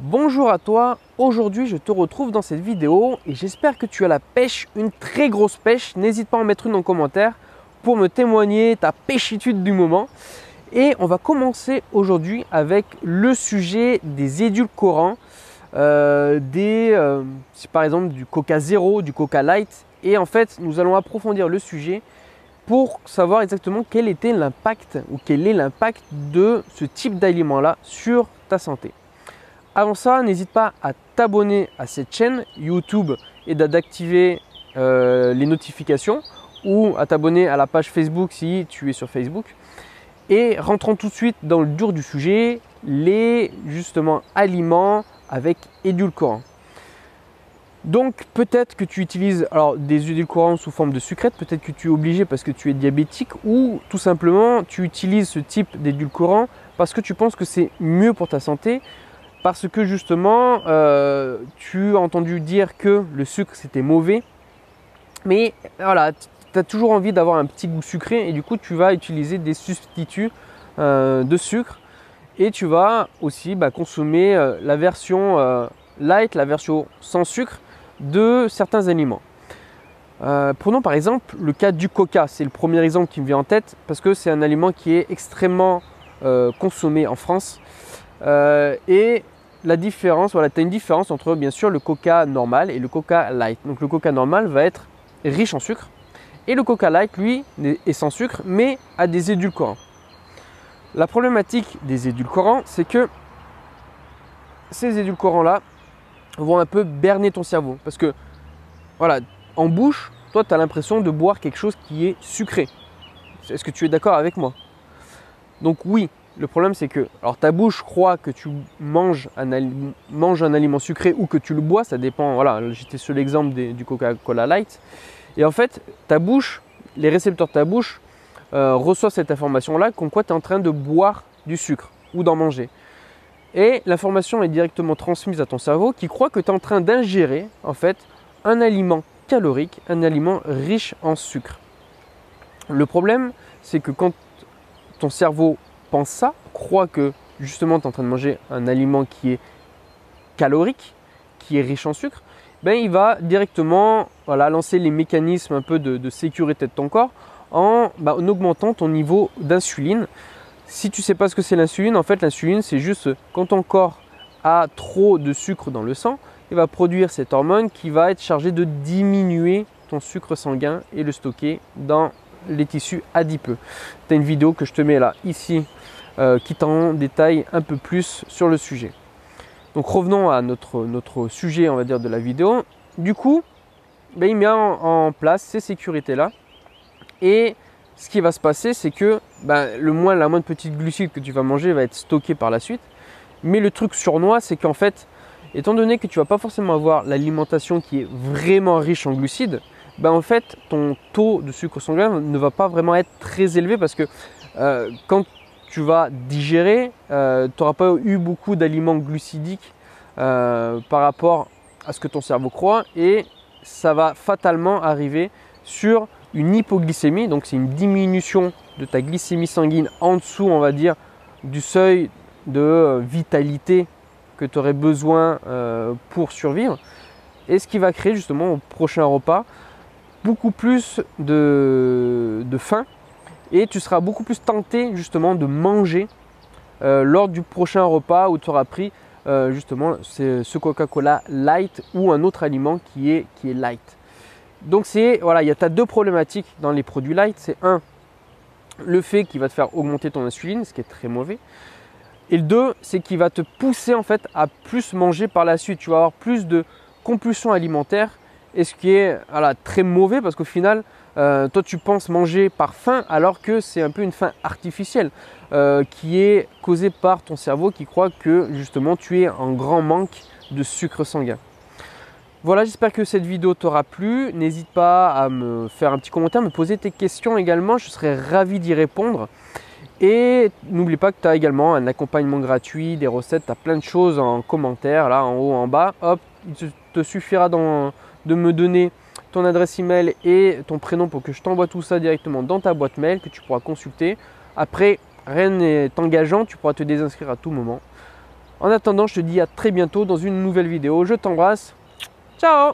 Bonjour à toi, aujourd'hui je te retrouve dans cette vidéo et j'espère que tu as la pêche, une très grosse pêche. N'hésite pas à en mettre une en commentaire pour me témoigner ta pêchitude du moment. Et on va commencer aujourd'hui avec le sujet des édulcorants, par exemple du Coca Zéro, du Coca Light. Et en fait, nous allons approfondir le sujet pour savoir exactement quel était l'impact ou quel est l'impact de ce type d'aliment-là sur ta santé. Avant ça, n'hésite pas à t'abonner à cette chaîne YouTube et d'activer les notifications ou à t'abonner à la page Facebook si tu es sur Facebook. Et rentrons tout de suite dans le dur du sujet, les justement aliments avec édulcorants. Donc peut-être que tu utilises des édulcorants sous forme de sucrète, peut-être que tu es obligé parce que tu es diabétique ou tout simplement tu utilises ce type d'édulcorant parce que tu penses que c'est mieux pour ta santé. Parce que justement, tu as entendu dire que le sucre c'était mauvais, mais voilà, tu as toujours envie d'avoir un petit goût sucré et du coup tu vas utiliser des substituts de sucre et tu vas aussi consommer la version light, la version sans sucre de certains aliments. Prenons par exemple le cas du coca, c'est le premier exemple qui me vient en tête parce que c'est un aliment qui est extrêmement consommé en France. Et la différence, voilà, tu as une différence entre bien sûr le coca normal et le coca light. Donc le coca normal va être riche en sucre et le coca light, lui, est sans sucre mais a des édulcorants. La problématique des édulcorants, c'est que ces édulcorants-là vont un peu berner ton cerveau. Parce que, voilà, en bouche, toi, tu as l'impression de boire quelque chose qui est sucré. Est-ce que tu es d'accord avec moi? Donc oui. Le problème, c'est que ta bouche croit que tu manges un aliment sucré ou que tu le bois, ça dépend. Voilà, j'étais sur l'exemple du Coca-Cola Light. Et en fait, ta bouche, les récepteurs de ta bouche reçoivent cette information-là comme quoi tu es en train de boire du sucre ou d'en manger. Et l'information est directement transmise à ton cerveau qui croit que tu es en train d'ingérer en fait un aliment calorique, un aliment riche en sucre. Le problème, c'est que quand ton cerveau pense ça, croit que justement tu es en train de manger un aliment qui est calorique, qui est riche en sucre, il va directement lancer les mécanismes un peu de sécurité de ton corps en augmentant ton niveau d'insuline. Si tu ne sais pas ce que c'est l'insuline, en fait l'insuline c'est juste quand ton corps a trop de sucre dans le sang, il va produire cette hormone qui va être chargée de diminuer ton sucre sanguin et le stocker dans les tissus adipeux. Tu as une vidéo que je te mets là, ici, qui t'en détaille un peu plus sur le sujet. Donc revenons à notre sujet, on va dire, de la vidéo. Du coup, il met en place ces sécurités-là. Et ce qui va se passer, c'est que la moindre petite glucide que tu vas manger va être stockée par la suite. Mais le truc sournois, c'est qu'en fait, étant donné que tu ne vas pas forcément avoir l'alimentation qui est vraiment riche en glucides, en fait, ton taux de sucre sanguin ne va pas vraiment être très élevé parce que quand tu vas digérer, tu n'auras pas eu beaucoup d'aliments glucidiques par rapport à ce que ton cerveau croit et ça va fatalement arriver sur une hypoglycémie. Donc c'est une diminution de ta glycémie sanguine en dessous, on va dire, du seuil de vitalité que tu aurais besoin pour survivre. Et ce qui va créer justement au prochain repas beaucoup plus de faim et tu seras beaucoup plus tenté justement de manger lors du prochain repas où tu auras pris justement ce Coca-Cola Light ou un autre aliment qui est light. Donc il y a deux problématiques dans les produits light. C'est un, le fait qu'il va te faire augmenter ton insuline, ce qui est très mauvais. Et le deux, c'est qu'il va te pousser en fait à plus manger par la suite. Tu vas avoir plus de compulsions alimentaires. Et ce qui est très mauvais parce qu'au final, toi tu penses manger par faim alors que c'est un peu une faim artificielle qui est causée par ton cerveau qui croit que justement tu es en grand manque de sucre sanguin. Voilà, j'espère que cette vidéo t'aura plu. N'hésite pas à me faire un petit commentaire, me poser tes questions également, je serais ravi d'y répondre. Et n'oublie pas que tu as également un accompagnement gratuit, des recettes, tu as plein de choses en commentaire, là en haut, en bas. Hop, il te suffira de me donner ton adresse email et ton prénom pour que je t'envoie tout ça directement dans ta boîte mail que tu pourras consulter. Après, rien n'est engageant, tu pourras te désinscrire à tout moment. En attendant, je te dis à très bientôt dans une nouvelle vidéo. Je t'embrasse. Ciao!